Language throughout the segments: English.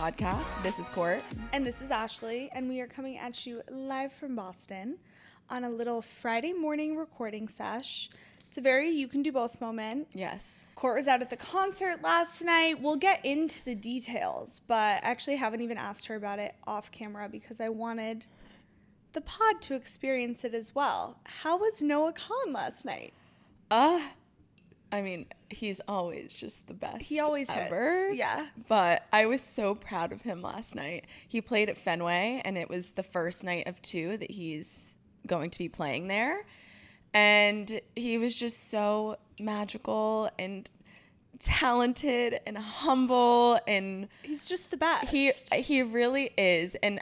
podcast. This is Court. And this is Ashley, and we are coming at you live from Boston on a little Friday morning recording sesh. It's a very you can do both moment. Yes. Court was out at the concert last night. We'll get into the details, but I actually haven't even asked her about it off camera because I wanted the pod to experience it as well. How was Noah Khan last night? I mean, he's always just the best. He always ever. hits. Yeah. But I was so proud of him last night. He played at Fenway, and it was the first night of 2 that he's going to be playing there. And he was just so magical and talented and humble, and he's just the best. He really is. And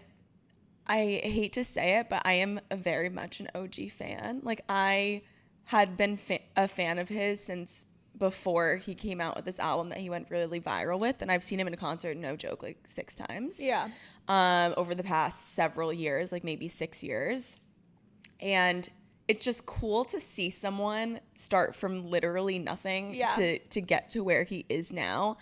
I hate to say it, but I am very much an OG fan. Like, I had been a fan of his since before he came out with this album that he went really viral with, and I've seen him in a concert, no joke, like 6 times. Yeah. Over the past several years, like maybe 6 years. And it's just cool to see someone start from literally nothing to get to where he is now.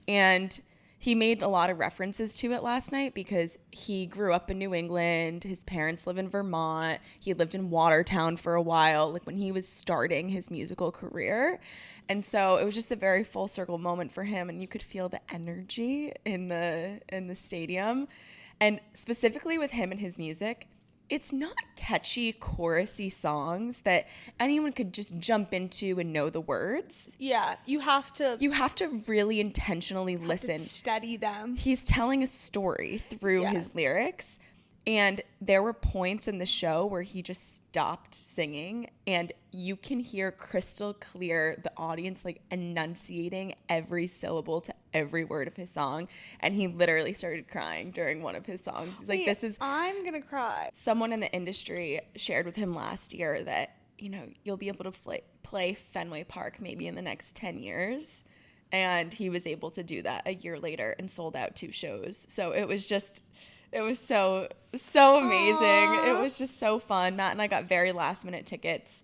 And he made a lot of references to it last night because he grew up in New England. His parents live in Vermont. He lived in Watertown for a while, like when he was starting his musical career. And so it was just a very full circle moment for him. And you could feel the energy in the stadium. And specifically with him and his music, it's not catchy, chorusy songs that anyone could just jump into and know the words. Yeah, you have to really intentionally listen. Study them. He's telling a story through his lyrics, and there were points in the show where he just stopped singing, and you can hear crystal clear the audience like enunciating every syllable to every word of his song, and he literally started crying during one of his songs. He's like, I'm gonna cry. Someone in the industry shared with him last year that, you know, you'll be able to play Fenway Park maybe in the next 10 years. And he was able to do that a year later and sold out 2 shows. So it was so amazing. Aww. It was just so fun. Matt and I got very last minute tickets.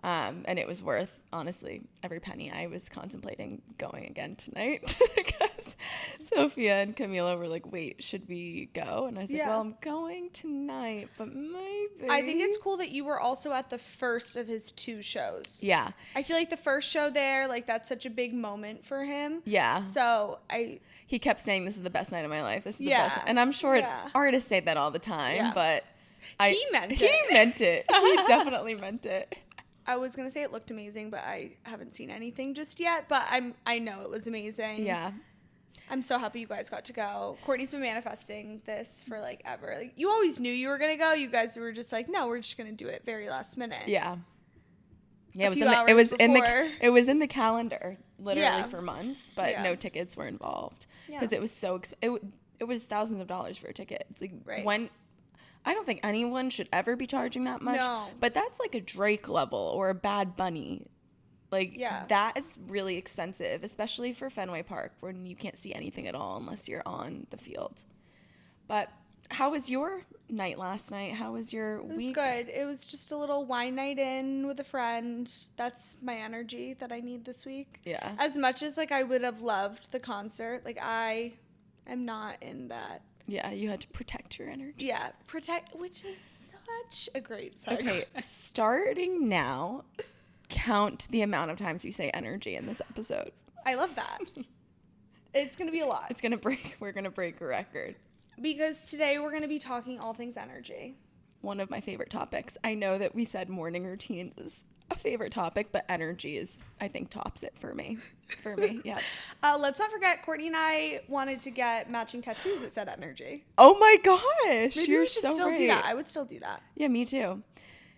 And it was worth, honestly, every penny. I was contemplating going again tonight because Sophia and Camila were like, wait, should we go? And I was like, well, I'm going tonight, but maybe. I think it's cool that you were also at the first of his 2 shows. Yeah. I feel like the first show there, like, that's such a big moment for him. Yeah. So he kept saying, this is the best night of my life. This is the best. And I'm sure artists say that all the time, but he meant it. He meant it. He definitely meant it. I was going to say it looked amazing, but I haven't seen anything just yet. But I know it was amazing. Yeah. I'm so happy you guys got to go. Courtney's been manifesting this for, like, ever. Like, you always knew you were going to go. You guys were just like, no, we're just going to do it very last minute. Yeah. Yeah, it was in the calendar literally for months, but no tickets were involved because it was so it was thousands of dollars for a ticket. It's like I don't think anyone should ever be charging that much. No. But that's like a Drake level or a Bad Bunny. Like, that is really expensive, especially for Fenway Park when you can't see anything at all unless you're on the field. But how was your night last night? How was your week? It was good. It was just a little wine night in with a friend. That's my energy that I need this week. Yeah. As much as, like, I would have loved the concert, like, I am not in that. Yeah, you had to protect your energy. Yeah, which is such a great segue. Okay, starting now, count the amount of times we say energy in this episode. I love that. It's going to be a lot. We're going to break a record. Because today we're going to be talking all things energy. One of my favorite topics. I know that we said morning routines is a favorite topic, but energy is, I think, tops it for me. Yeah. Let's not forget, Courtney and I wanted to get matching tattoos that said energy. Oh my gosh. Maybe we should still do that. I would still do that. Yeah, me too.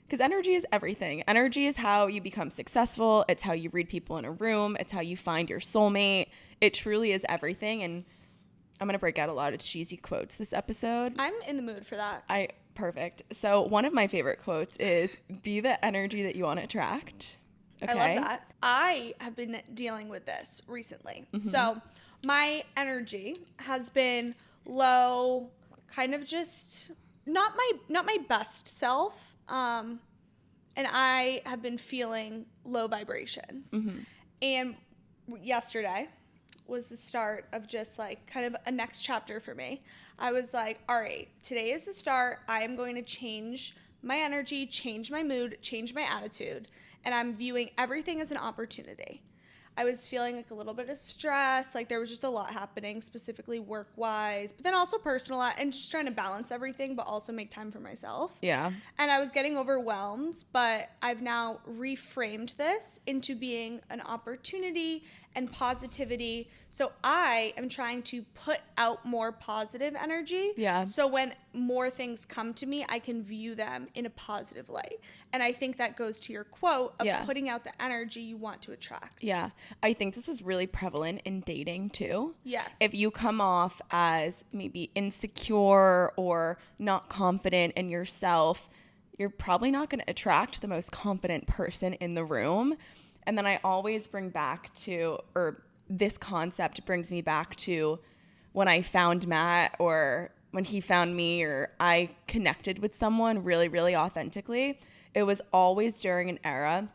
Because energy is everything. Energy is how you become successful. It's how you read people in a room. It's how you find your soulmate. It truly is everything. And I'm going to break out a lot of cheesy quotes this episode. I'm in the mood for that. Perfect. So one of my favorite quotes is, be the energy that you want to attract. Okay? I love that. I have been dealing with this recently. Mm-hmm. So my energy has been low, kind of just not my best self. And I have been feeling low vibrations. Mm-hmm. And yesterday was the start of just like kind of a next chapter for me. I was like, all right, today is the start. I am going to change my energy, change my mood, change my attitude, and I'm viewing everything as an opportunity. I was feeling like a little bit of stress, like there was just a lot happening, specifically work-wise, but then also personal, and just trying to balance everything, but also make time for myself. Yeah. And I was getting overwhelmed, but I've now reframed this into being an opportunity and positivity. So I am trying to put out more positive energy. Yeah. So when more things come to me, I can view them in a positive light. And I think that goes to your quote of putting out the energy you want to attract. Yeah. I think this is really prevalent in dating too. Yes. If you come off as maybe insecure or not confident in yourself, you're probably not going to attract the most confident person in the room. And then I always bring back to, or this concept brings me back to when I found Matt, or when he found me, or I connected with someone really, really authentically. It was always during an era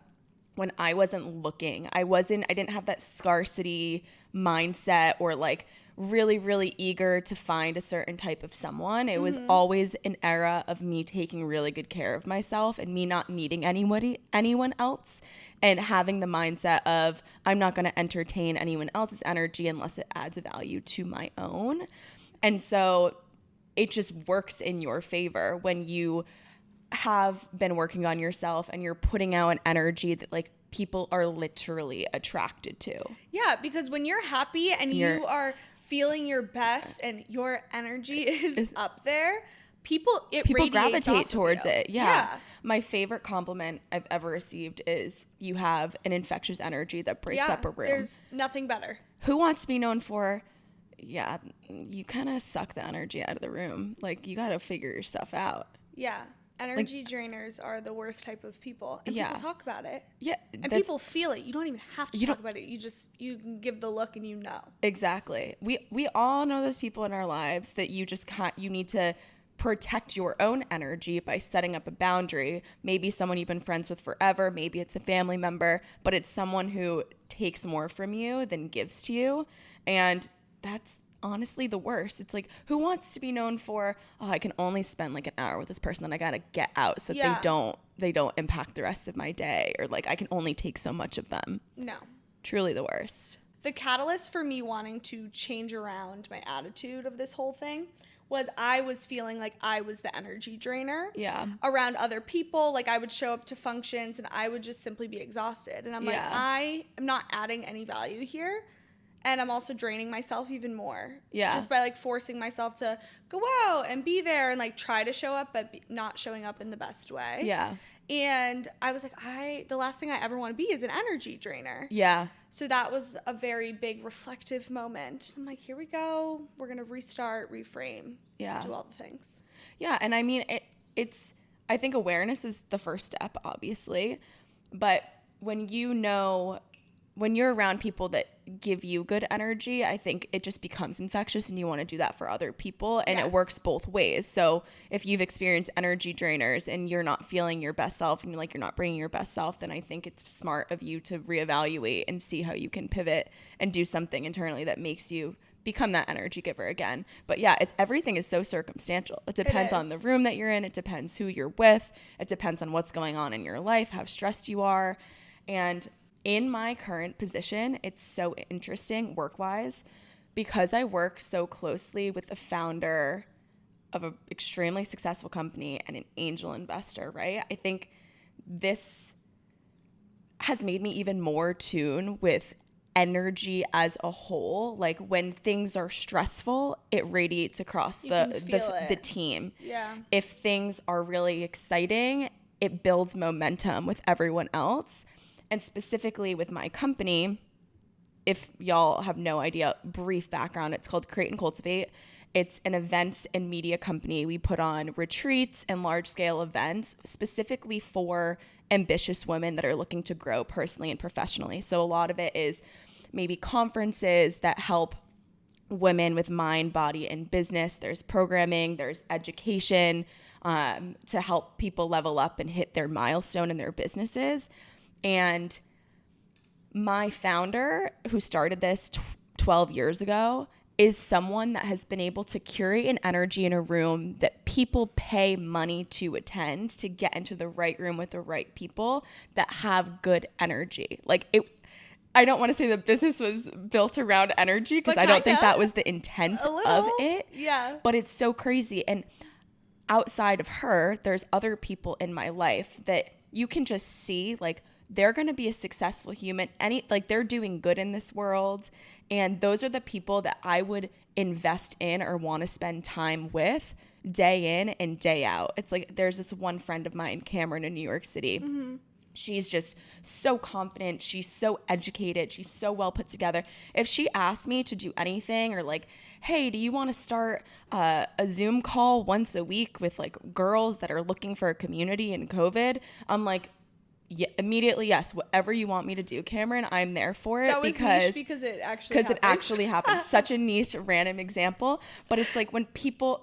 when I wasn't looking. I didn't have that scarcity mindset or like really, really eager to find a certain type of someone. It was always an era of me taking really good care of myself and me not needing anyone else, and having the mindset of I'm not going to entertain anyone else's energy unless it adds value to my own. And so it just works in your favor when you have been working on yourself and you're putting out an energy that like people are literally attracted to. Yeah, because when you're happy and you are feeling your best and your energy is up there, people gravitate towards it. Yeah. My favorite compliment I've ever received is you have an infectious energy that breaks up a room. There's nothing better. Who wants to be known for, you kind of suck the energy out of the room. Like, you got to figure your stuff out. Yeah. Energy drainers are the worst type of people. And people talk about it. Yeah. And people feel it. You don't even have to talk about it. You can give the look and you know. Exactly. We all know those people in our lives that you need to protect your own energy by setting up a boundary. Maybe someone you've been friends with forever. Maybe it's a family member, but it's someone who takes more from you than gives to you. And that's honestly the worst. It's like, who wants to be known for, I can only spend like an hour with this person, then I gotta get out so they don't impact the rest of my day, or like I can only take so much of them. No. Truly the worst. The catalyst for me wanting to change around my attitude of this whole thing was I was feeling like I was the energy drainer around other people. Like I would show up to functions and I would just simply be exhausted. And I'm like, I am not adding any value here. And I'm also draining myself even more. Yeah. Just by like forcing myself to go out and be there and like try to show up, but not showing up in the best way. Yeah. And I was like, the last thing I ever want to be is an energy drainer. Yeah. So that was a very big reflective moment. I'm like, here we go. We're going to restart, reframe, do all the things. Yeah. And I mean, I think awareness is the first step, obviously. But when you're around people that give you good energy, I think it just becomes infectious and you want to do that for other people. And it works both ways. So if you've experienced energy drainers and you're not feeling your best self and you're not bringing your best self, then I think it's smart of you to reevaluate and see how you can pivot and do something internally that makes you become that energy giver again. But everything is so circumstantial. It depends on the room that you're in. It depends who you're with. It depends on what's going on in your life, how stressed you are. And in my current position, it's so interesting work-wise because I work so closely with the founder of an extremely successful company and an angel investor, right? I think this has made me even more tuned with energy as a whole. Like when things are stressful, it radiates across the team. Yeah. If things are really exciting, it builds momentum with everyone else. And specifically with my company, if y'all have no idea, brief background, it's called Create and Cultivate. It's an events and media company. We put on retreats and large-scale events specifically for ambitious women that are looking to grow personally and professionally. So a lot of it is maybe conferences that help women with mind, body, and business. There's programming, there's education to help people level up and hit their milestone in their businesses. And my founder, who started this 12 years ago is someone that has been able to curate an energy in a room that people pay money to attend, to get into the right room with the right people that have good energy. Like, I don't want to say the business was built around energy, because I don't think that was the intent of it. Yeah. But it's so crazy. And outside of her, there's other people in my life that you can just see, like, they're going to be a successful human. They're doing good in this world. And those are the people that I would invest in or want to spend time with day in and day out. It's like, there's this one friend of mine, Cameron, in New York City. Mm-hmm. She's just so confident. She's so educated. She's so well put together. If she asked me to do anything, or like, hey, do you want to start a Zoom call once a week with like girls that are looking for a community in COVID? I'm like, yeah, immediately, yes. Whatever you want me to do, Cameron, I'm there for it. That was niche because it actually happened. Such a niche, random example. But it's like, when people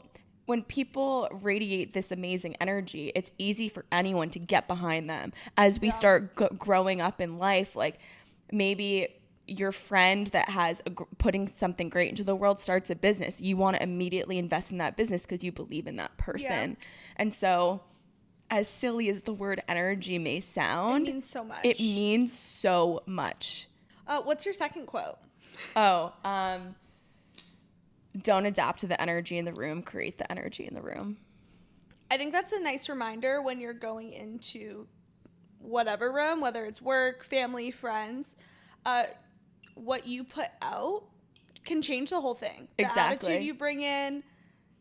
radiate this amazing energy, it's easy for anyone to get behind them. As we start growing up in life, like, maybe your friend that has putting something great into the world starts a business. You want to immediately invest in that business because you believe in that person. Yeah. And so, as silly as the word energy may sound, it means so much. It means so much. What's your second quote? Don't adapt to the energy in the room, create the energy in the room. I think that's a nice reminder when you're going into whatever room, whether it's work, family, friends, what you put out can change the whole thing. Exactly. The attitude you bring in,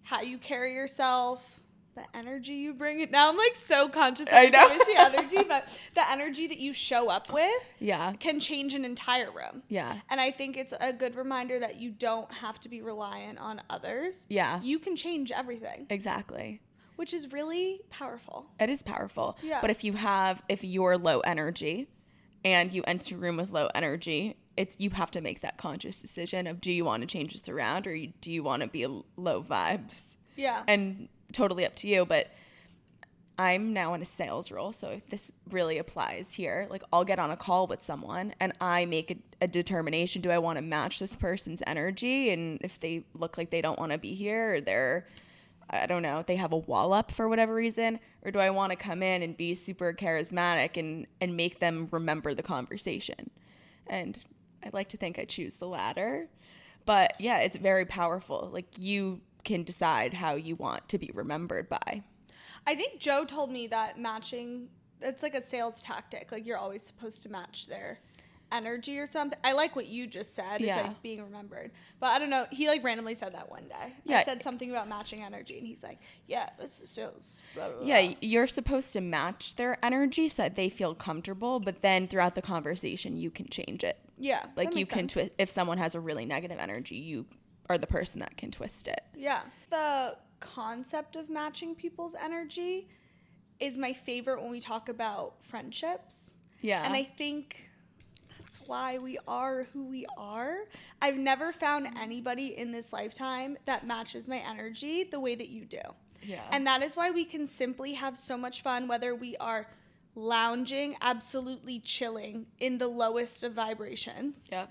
how you carry yourself, the energy you bring in. Now I'm like so conscious of the energy, but the energy that you show up with can change an entire room. Yeah. And I think it's a good reminder that you don't have to be reliant on others. Yeah. You can change everything. Exactly. Which is really powerful. It is powerful. Yeah. But if you're low energy and you enter a room with low energy, you have to make that conscious decision of, do you want to change this around, or do you want to be low vibes? Yeah. And totally up to you, but I'm now in a sales role, so if this really applies here, like, I'll get on a call with someone and I make a determination. Do I want to match this person's energy? And if they look like they don't want to be here, or I don't know, they have a wall up for whatever reason, or do I want to come in and be super charismatic and make them remember the conversation? And I like to think I choose the latter, but yeah, it's very powerful. Like, you can decide how you want to be remembered by. I think Joe told me that matching, it's like a sales tactic. Like, you're always supposed to match their energy or something. I like what you just said. Yeah. It's like being remembered. But I don't know. He like randomly said that one day. Yeah. I said something about matching energy, and he's like, yeah, that's the sales. Blah, blah, blah. Yeah, you're supposed to match their energy so that they feel comfortable, but then throughout the conversation, you can change it. Yeah. Like, you can twist. If someone has a really negative energy, you are the person that can twist it. Yeah. The concept of matching people's energy is my favorite when we talk about friendships. Yeah. And I think that's why we are who we are. I've never found anybody in this lifetime that matches my energy the way that you do. Yeah. And that is why we can simply have so much fun, whether we are lounging, absolutely chilling in the lowest of vibrations. Yep.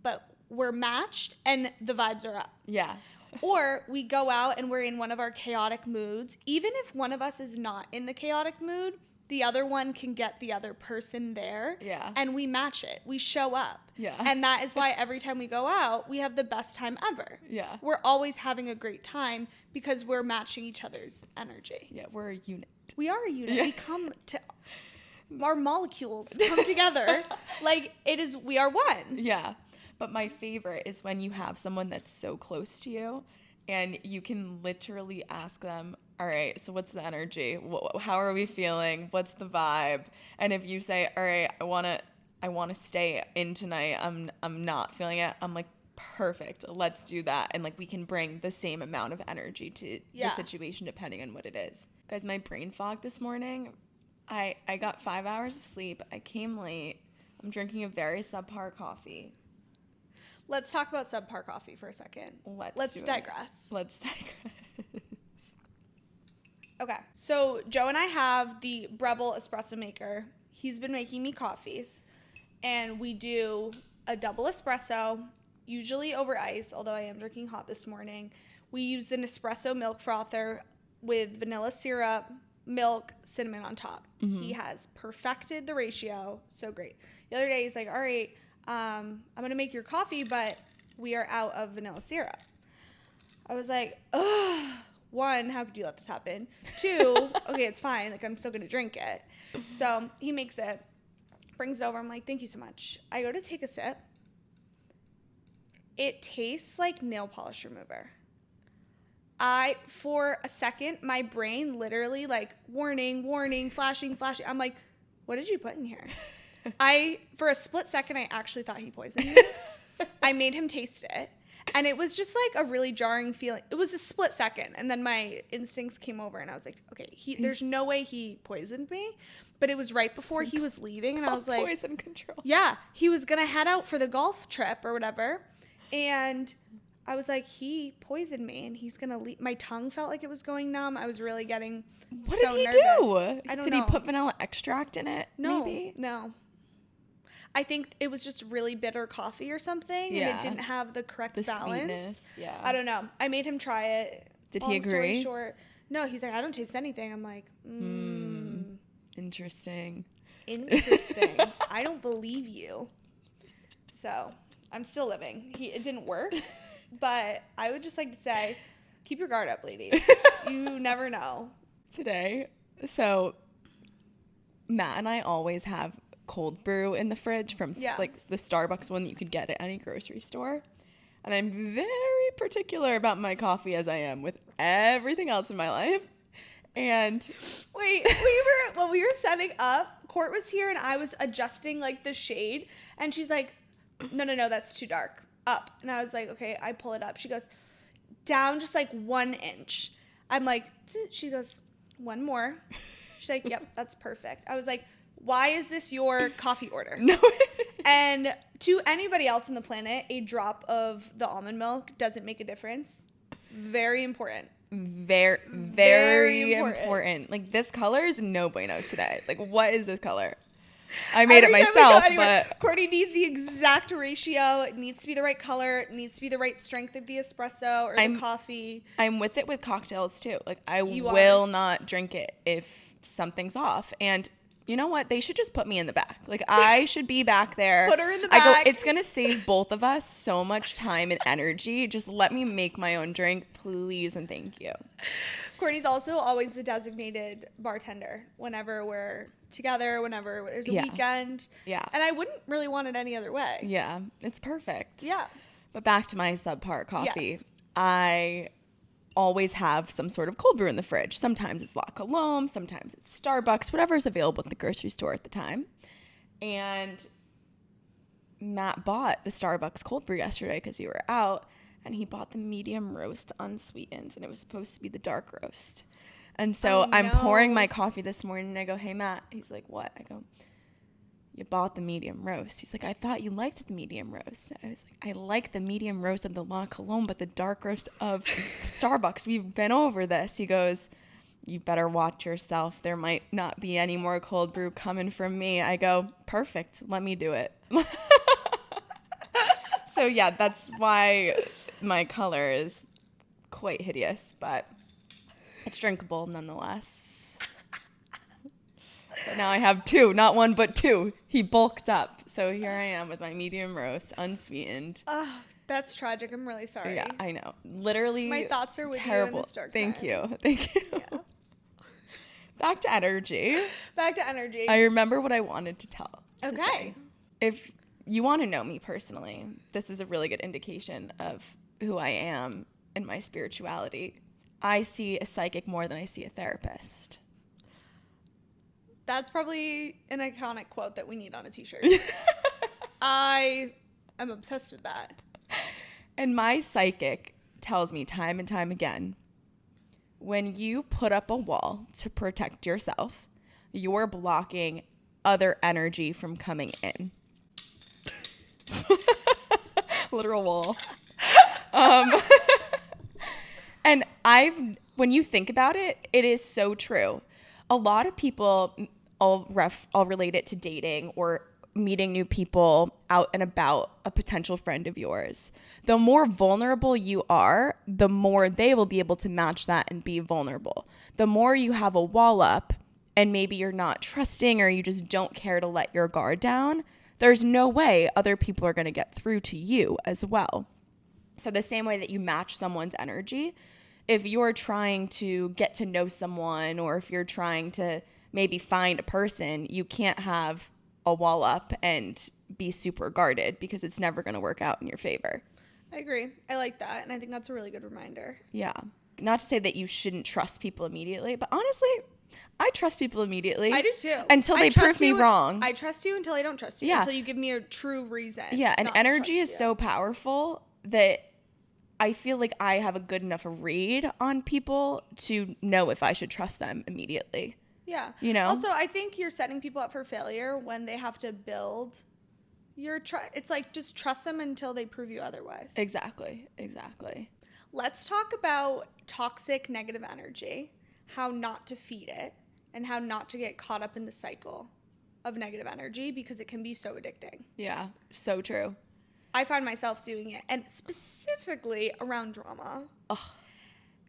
But we're matched and the vibes are up. Yeah. Or we go out and we're in one of our chaotic moods. Even if one of us is not in the chaotic mood, the other one can get the other person there. Yeah. And we match it. We show up. Yeah. And that is why every time we go out, we have the best time ever. Yeah. We're always having a great time because we're matching each other's energy. Yeah, we're a unit. We are a unit. Yeah. We come to... Our molecules come together. Like, we are one. Yeah. But my favorite is when you have someone that's so close to you and you can literally ask them, all right, so what's the energy? How are we feeling? What's the vibe? And if you say, all right, I want to stay in tonight. I'm not feeling it. I'm like, perfect. Let's do that. And like, we can bring the same amount of energy to the situation depending on what it is. Guys, my brain fog this morning, I got 5 hours of sleep. I came late. I'm drinking a very subpar coffee. Let's talk about subpar coffee for a second. Let's digress. Let's digress. Okay. So Joe and I have the Breville espresso maker. He's been making me coffees. And we do a double espresso, usually over ice, although I am drinking hot this morning. We use the Nespresso milk frother with vanilla syrup, milk, cinnamon on top. He has perfected the ratio. So great. The other day he's like, all right, I'm going to make your coffee, but we are out of vanilla syrup. I was like, ugh. One, how could you let this happen? Two, okay, it's fine. Like, I'm still going to drink it. So he makes it, brings it over. I'm like, thank you so much. I go to take a sip. It tastes like nail polish remover. For a second, my brain literally like, warning, flashing. I'm like, what did you put in here? For a split second, I actually thought he poisoned me. I made him taste it. And it was just like a really jarring feeling. It was a split second. And then my instincts came over and I was like, okay, there's no way he poisoned me. But it was right before he was leaving. And I was like, poison control. Yeah, he was going to head out for the golf trip or whatever. And I was like, he poisoned me and he's going to leave. My tongue felt like it was going numb. I was really getting What so did he nervous. do? I don't Did know. he put vanilla extract in it? No, maybe? no. I think it was just really bitter coffee or something. Yeah. And it didn't have the correct balance. Sweetness. Yeah. I don't know. I made him try it. Did Long he agree? Story short, no, he's like, I don't taste anything. I'm like, Interesting. I don't believe you. So I'm still living. It didn't work. But I would just like to say, keep your guard up, ladies. You never know. Today, so Matt and I always have cold brew in the fridge from like the Starbucks one that you could get at any grocery store. And I'm very particular about my coffee as I am with everything else in my life. And wait, when we were setting up, Court was here and I was adjusting like the shade and she's like, no, that's too dark. Up. And I was like, okay, I pull it up. She goes, down just like 1 inch. I'm like, she goes, one more. She's like, yep, that's perfect. I was like, why is this your coffee order? No. And to anybody else on the planet, a drop of the almond milk doesn't make a difference. Very important. Very important. Like, this color is no bueno today. Like, what is this color? I made it myself, but Courtney needs the exact ratio. It needs to be the right color. It needs to be the right strength of the espresso or the coffee. I'm with it with cocktails too. Like, I will not drink it if something's off. And you know what? They should just put me in the back. Like, I should be back there. Put her in the back. It's going to save both of us so much time and energy. Just let me make my own drink, please, and thank you. Courtney's also always the designated bartender whenever we're together, whenever there's a weekend. Yeah. And I wouldn't really want it any other way. Yeah. It's perfect. Yeah. But back to my subpar coffee. Yes. I always have some sort of cold brew in the fridge. Sometimes it's La Colombe, sometimes it's Starbucks, whatever's available at the grocery store at the time. And Matt bought the Starbucks cold brew yesterday because we were out, and he bought the medium roast unsweetened, and it was supposed to be the dark roast. And so I'm pouring my coffee this morning, and I go, hey, Matt. He's like, what? I go, you bought the medium roast. He's like, I thought you liked the medium roast. I was like, I like the medium roast of the La Colombe, but the dark roast of Starbucks. We've been over this. He goes, you better watch yourself. There might not be any more cold brew coming from me. I go, perfect. Let me do it. So yeah, that's why my color is quite hideous, but it's drinkable nonetheless. But now I have two, not one, but two. He bulked up. So here I am with my medium roast, unsweetened. Oh, that's tragic. I'm really sorry. Yeah, I know. Literally my thoughts are with terrible. You in this dark Thank time. you. Thank you. Yeah. Back to energy. I remember what I wanted to tell. Okay. If you want to know me personally, this is a really good indication of who I am in my spirituality. I see a psychic more than I see a therapist. That's probably an iconic quote that we need on a t-shirt. I am obsessed with that. And my psychic tells me time and time again, when you put up a wall to protect yourself, you're blocking other energy from coming in. Literal wall. And when you think about it, it is so true. A lot of people, I'll relate it to dating or meeting new people out and about, a potential friend of yours. The more vulnerable you are, the more they will be able to match that and be vulnerable. The more you have a wall up and maybe you're not trusting or you just don't care to let your guard down, there's no way other people are going to get through to you as well. So the same way that you match someone's energy, if you're trying to get to know someone or if you're trying to maybe find a person, you can't have a wall up and be super guarded because it's never going to work out in your favor. I agree. I like that. And I think that's a really good reminder. Yeah. Not to say that you shouldn't trust people immediately, but honestly, I trust people immediately. I do too. Until they prove me wrong. I trust you until I don't trust you. Yeah. Until you give me a true reason. Yeah. And energy is so powerful that I feel like I have a good enough read on people to know if I should trust them immediately. Yeah. You know? Also, I think you're setting people up for failure when they have to build your trust. It's like just trust them until they prove you otherwise. Exactly. Let's talk about toxic negative energy, how not to feed it, and how not to get caught up in the cycle of negative energy because it can be so addicting. Yeah. So true. I find myself doing it, and specifically around drama. Ugh.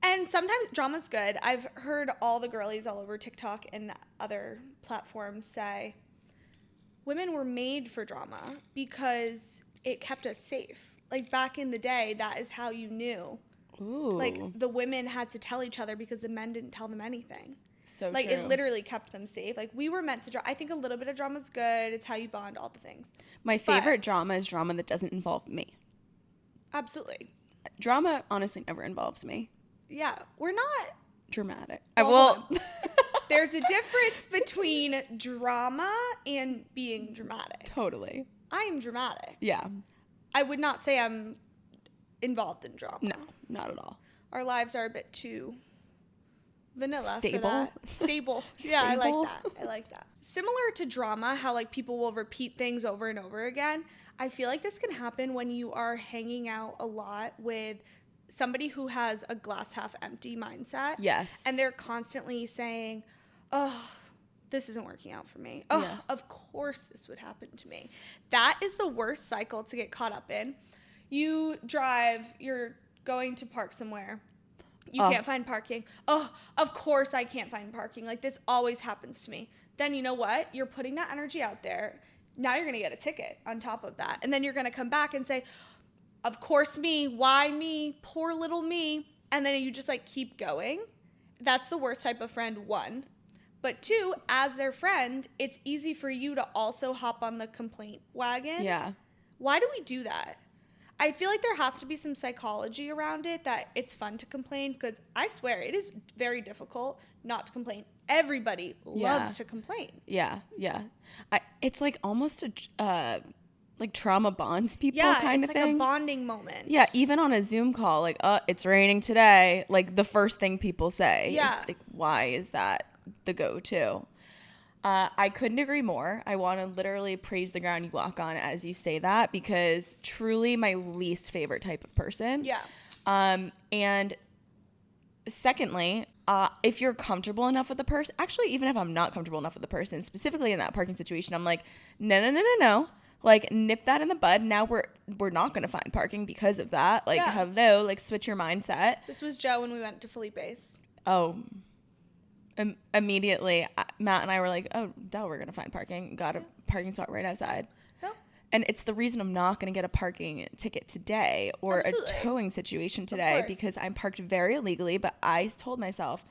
And sometimes drama's good. I've heard all the girlies all over TikTok and other platforms say women were made for drama because it kept us safe. Like back in the day, that is how you knew. Ooh. Like the women had to tell each other because the men didn't tell them anything. So like true. It literally kept them safe. Like we were meant to I think a little bit of drama's good. It's how you bond, all the things. My favorite drama is drama that doesn't involve me. Absolutely. Drama honestly never involves me. Yeah, we're not dramatic. Well, there's a difference between drama and being dramatic. Totally. I am dramatic. Yeah. I would not say I'm involved in drama. No, not at all. Our lives are a bit too vanilla Stable. for that. Stable. Yeah, I like that. Similar to drama, how like people will repeat things over and over again. I feel like this can happen when you are hanging out a lot with somebody who has a glass half empty mindset. Yes. And they're constantly saying, oh, this isn't working out for me. Oh, yeah. Of course this would happen to me. That is the worst cycle to get caught up in. You drive, you're going to park somewhere. You can't find parking. Oh, of course I can't find parking. Like this always happens to me. Then you know what? You're putting that energy out there. Now you're going to get a ticket on top of that. And then you're going to come back and say, of course me, why me, poor little me. And then you just like keep going. That's the worst type of friend, one. But two, as their friend, it's easy for you to also hop on the complaint wagon. Yeah. Why do we do that? I feel like there has to be some psychology around it that it's fun to complain because I swear it is very difficult not to complain. Everybody loves to complain. Yeah. It's like almost a like trauma bonds people kind of thing. Yeah, it's like a bonding moment. Yeah, even on a Zoom call, like, it's raining today. Like the first thing people say. Yeah. It's like, why is that the go-to? I couldn't agree more. I want to literally praise the ground you walk on as you say that because truly my least favorite type of person. Yeah. And secondly, if you're comfortable enough with the person, actually, even if I'm not comfortable enough with the person, specifically in that parking situation, I'm like, no. Like, nip that in the bud. Now we're not going to find parking because of that. Like, hello, like, switch your mindset. This was Joe when we went to Felipe's. Oh, immediately, Matt and I were like, oh, duh, we're going to find parking. Got a parking spot right outside. Yep. And it's the reason I'm not going to get a parking ticket today or Absolutely. a towing situation today because I'm parked very illegally. But I told myself,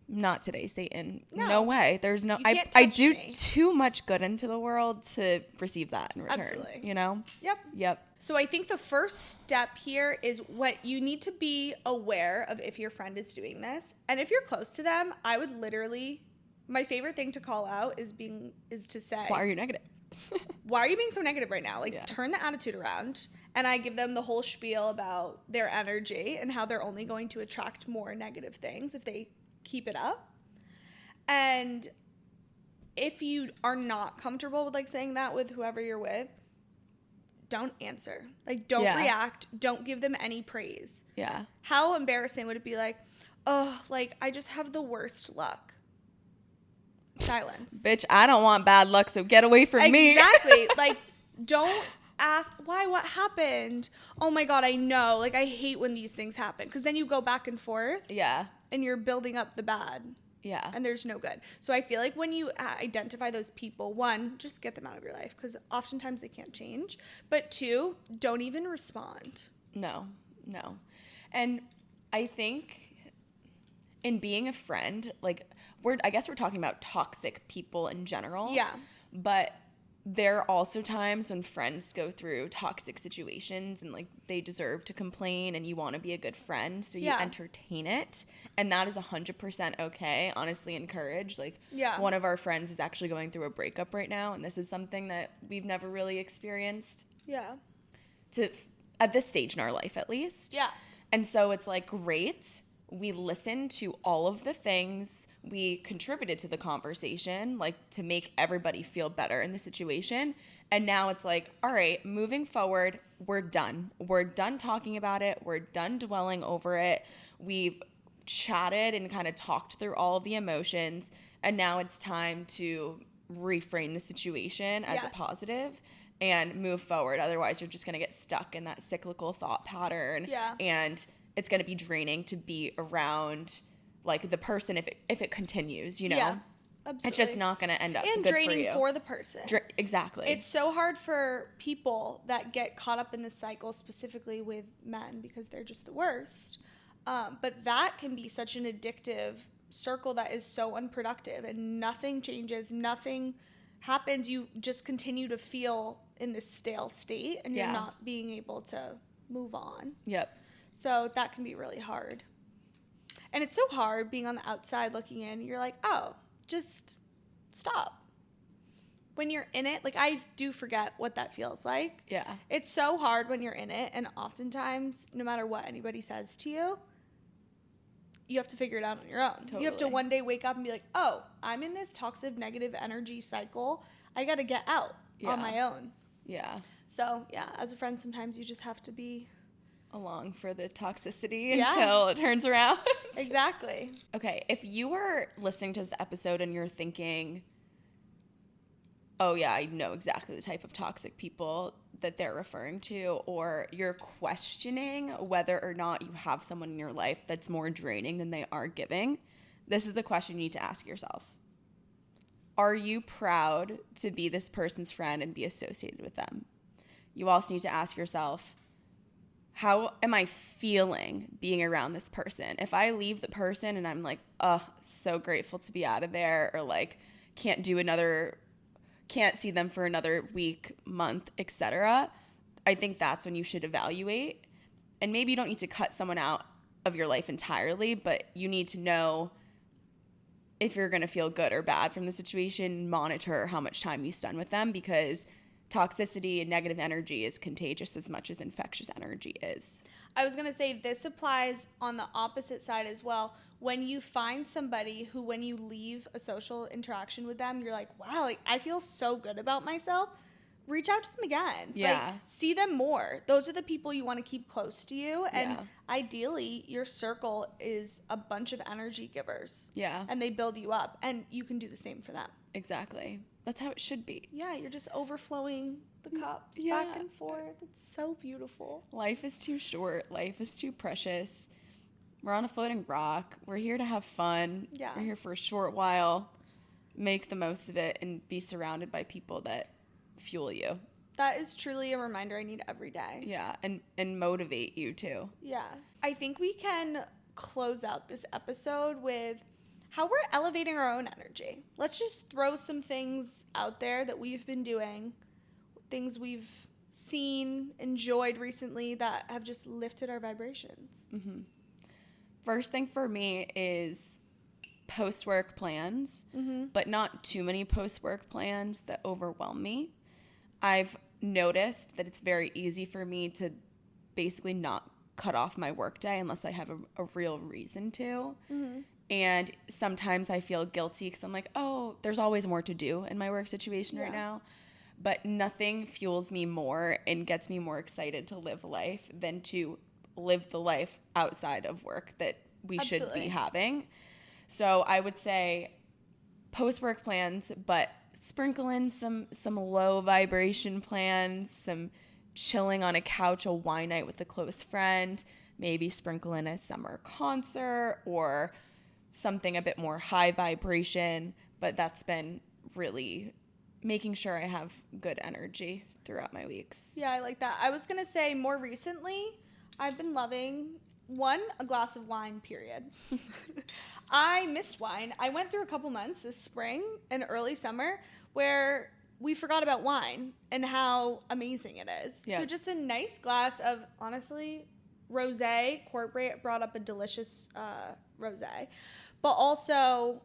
not today, Satan. No way. There's no. I do too much good into the world to receive that in return. Absolutely. You know. Yep. So I think the first step here is what you need to be aware of if your friend is doing this, and if you're close to them, I would literally. My favorite thing to call out is to say, why are you negative? Why are you being so negative right now? Like, turn the attitude around. And I give them the whole spiel about their energy and how they're only going to attract more negative things if they keep it up. And if you are not comfortable with like saying that with whoever you're with, don't answer. Like, don't react. Don't give them any praise. Yeah. How embarrassing would it be like, oh, like, I just have the worst luck. silence. Bitch, I don't want bad luck, so get away from me. Exactly. Like, don't ask, why, what happened? Oh my God, I know. Like, I hate when these things happen. Because then you go back and forth. Yeah. And you're building up the bad. Yeah. And there's no good. So I feel like when you identify those people, one, just get them out of your life. Because oftentimes they can't change. But two, don't even respond. No. And I think in being a friend, like, I guess we're talking about toxic people in general. Yeah. But there are also times when friends go through toxic situations and, like, they deserve to complain and you want to be a good friend, so you entertain it. And that is 100% okay. Honestly, encouraged. Like, one of our friends is actually going through a breakup right now, and this is something that we've never really experienced. Yeah. At this stage in our life, at least. Yeah. And so it's like, great. We listened to all of the things. We contributed to the conversation, like, to make everybody feel better in the situation. And now it's like, all right, moving forward, we're done. We're done talking about it. We're done dwelling over it. We've chatted and kind of talked through all of the emotions. And now it's time to reframe the situation as a positive and move forward. Otherwise, you're just going to get stuck in that cyclical thought pattern. Yeah. And it's going to be draining to be around, like, the person if it continues, you know? Yeah, absolutely. It's just not going to end up and good draining for you. For the person. Exactly. It's so hard for people that get caught up in this cycle, specifically with men, because they're just the worst. But that can be such an addictive circle that is so unproductive, and nothing changes, nothing happens. You just continue to feel in this stale state, and you're not being able to move on. Yep. So that can be really hard. And it's so hard being on the outside looking in. You're like, oh, just stop. When you're in it, like, I do forget what that feels like. Yeah. It's so hard when you're in it. And oftentimes, no matter what anybody says to you, you have to figure it out on your own. Totally. You have to one day wake up and be like, oh, I'm in this toxic negative energy cycle. I got to get out on my own. Yeah. So, yeah, as a friend, sometimes you just have to be along for the toxicity until it turns around. Exactly. Okay, if you were listening to this episode and you're thinking, oh yeah, I know exactly the type of toxic people that they're referring to, or you're questioning whether or not you have someone in your life that's more draining than they are giving, this is the question you need to ask yourself. Are you proud to be this person's friend and be associated with them? You also need to ask yourself, how am I feeling being around this person? If I leave the person and I'm like, oh, so grateful to be out of there, or like can't see them for another week, month, etc., I think that's when you should evaluate. And maybe you don't need to cut someone out of your life entirely, but you need to know if you're going to feel good or bad from the situation, monitor how much time you spend with them, because toxicity and negative energy is contagious as much as infectious energy is. I was going to say this applies on the opposite side as well. When you find somebody who, when you leave a social interaction with them, you're like, wow, like, I feel so good about myself, reach out to them again. Yeah. Like, see them more. Those are the people you want to keep close to you. And ideally, your circle is a bunch of energy givers. Yeah. And they build you up. And you can do the same for them. Exactly. That's how it should be. Yeah, you're just overflowing the cups back and forth. It's so beautiful. Life is too short. Life is too precious. We're on a floating rock. We're here to have fun. Yeah. We're here for a short while. Make the most of it and be surrounded by people that fuel you. That is truly a reminder I need every day. Yeah, and motivate you too. Yeah. I think we can close out this episode with how we're elevating our own energy. Let's just throw some things out there that we've been doing, things we've seen, enjoyed recently that have just lifted our vibrations. Mm-hmm. First thing for me is post-work plans, but not too many post-work plans that overwhelm me. I've noticed that it's very easy for me to basically not cut off my workday unless I have a real reason to. Mm-hmm. And sometimes I feel guilty because I'm like, oh, there's always more to do in my work situation right now. But nothing fuels me more and gets me more excited to live life than to live the life outside of work that we should be having. So I would say post-work plans, but sprinkle in some low vibration plans, some chilling on a couch, a wine night with a close friend, maybe sprinkle in a summer concert or something a bit more high vibration. But that's been really making sure I have good energy throughout my weeks. Yeah, I like that. I was going to say more recently, I've been loving a glass of wine, period. I missed wine. I went through a couple months this spring and early summer where we forgot about wine and how amazing it is. Yeah. So just a nice glass of, honestly, rosé. Court brought up a delicious rosé. But also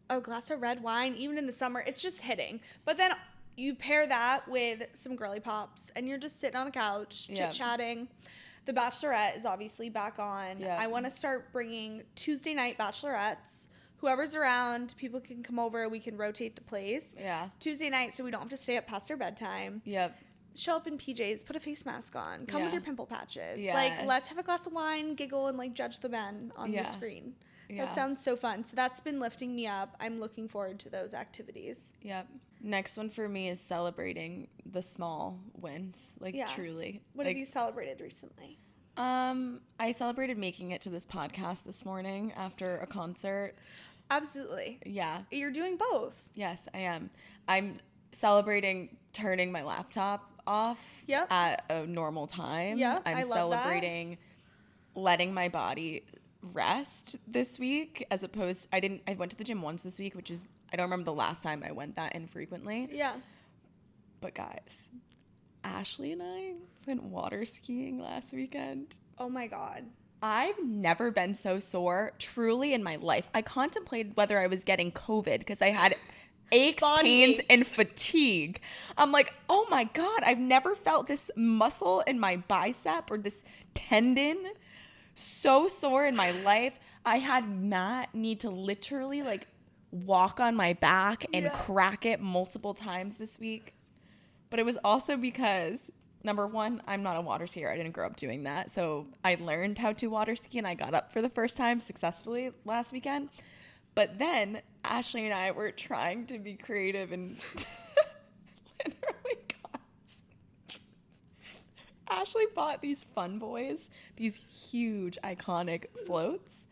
a glass of red wine, even in the summer, it's just hitting. But then you pair that with some girly pops and you're just sitting on a couch, chit-chatting. The Bachelorette is obviously back on. Yeah. I want to start bringing Tuesday night bachelorettes. Whoever's around, people can come over. We can rotate the place. Yeah. Tuesday night, so we don't have to stay up past our bedtime. Yep. Show up in PJs, put a face mask on, come with your pimple patches. Yes. Like, let's have a glass of wine, giggle, and, like, judge the men on the screen. Yeah. That sounds so fun. So that's been lifting me up. I'm looking forward to those activities. Yep. Next one for me is celebrating the small wins. Like, truly. What have you celebrated recently? I celebrated making it to this podcast this morning after a concert. Absolutely. Yeah. You're doing both. Yes, I am. I'm celebrating turning my laptop off at a normal time. Yeah, I'm celebrating letting my body rest this week as opposed I went to the gym once this week, which is I don't remember the last time I went that infrequently. Yeah. But guys, Ashley and I went water skiing last weekend. Oh my God. I've never been so sore truly in my life. I contemplated whether I was getting COVID because I had aches, pains, and fatigue. I'm like, oh my God, I've never felt this muscle in my bicep or this tendon so sore in my life. I had Matt need to literally like walk on my back and crack it multiple times this week. But it was also because, number one, I'm not a water skier. I didn't grow up doing that. So I learned how to water ski and I got up for the first time successfully last weekend. But then Ashley and I were trying to be creative and literally Ashley bought these Fun Boys, these huge iconic floats.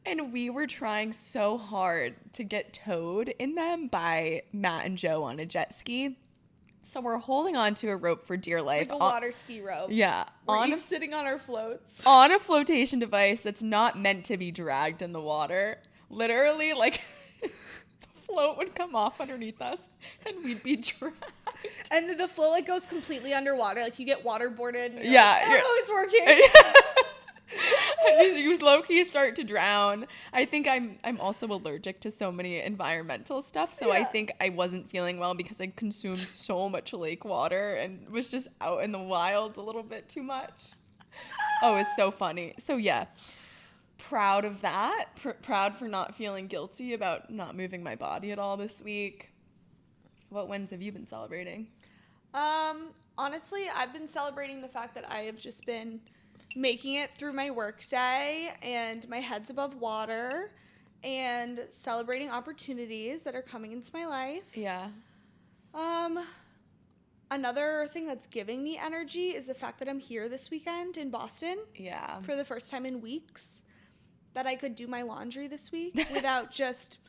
And we were trying so hard to get towed in them by Matt and Joe on a jet ski. So we're holding on to a rope for dear life. Like a water ski rope. Yeah. Sitting on our floats. On a flotation device that's not meant to be dragged in the water. Literally, like, the float would come off underneath us and we'd be dragged. And the float, like, goes completely underwater. Like, you get waterboarded. And yeah. Like, oh, it's working. You low-key start to drown. I think I'm also allergic to so many environmental stuff, so I think I wasn't feeling well because I consumed so much lake water and was just out in the wild a little bit too much. Oh, it's so funny. So yeah, proud of that. Proud for not feeling guilty about not moving my body at all this week. What wins have you been celebrating? Honestly, I've been celebrating the fact that I have just been making it through my work day and my head's above water and celebrating opportunities that are coming into my life. Yeah. Another thing that's giving me energy is the fact that I'm here this weekend in Boston. Yeah. For the first time in weeks. That I could do my laundry this week without just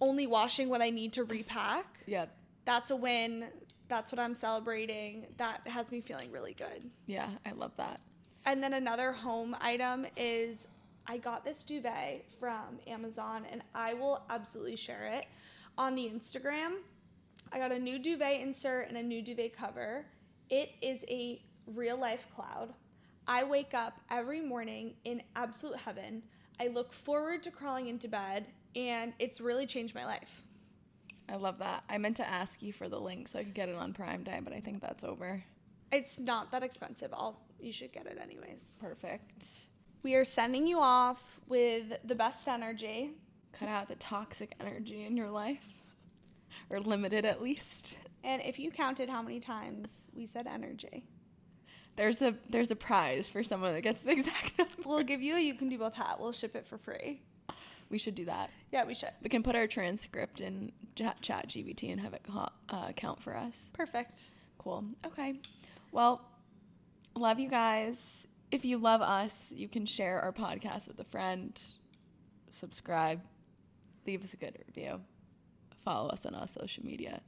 only washing what I need to repack. Yeah. That's a win. That's what I'm celebrating. That has me feeling really good. Yeah, I love that. And then another home item is I got this duvet from Amazon, and I will absolutely share it on the Instagram. I got a new duvet insert and a new duvet cover. It is a real-life cloud. I wake up every morning in absolute heaven. I look forward to crawling into bed, and it's really changed my life. I love that. I meant to ask you for the link so I could get it on Prime Day, but I think that's over. It's not that expensive. You should get it anyways. Perfect. We are sending you off with the best energy. Cut out the toxic energy in your life. Or limit it at least. And if you counted how many times we said energy. There's a prize for someone that gets the exact number. We'll give you a You Can Do Both hat. We'll ship it for free. We should do that. Yeah, we should. We can put our transcript in ChatGPT and have it count for us. Perfect. Cool. Okay. Well, love you guys. If you love us, you can share our podcast with a friend, subscribe, leave us a good review, follow us on all social media.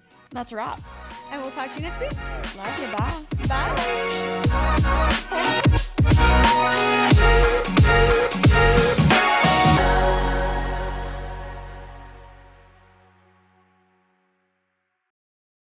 And that's a wrap. And we'll talk to you next week. Love you. Bye. Bye.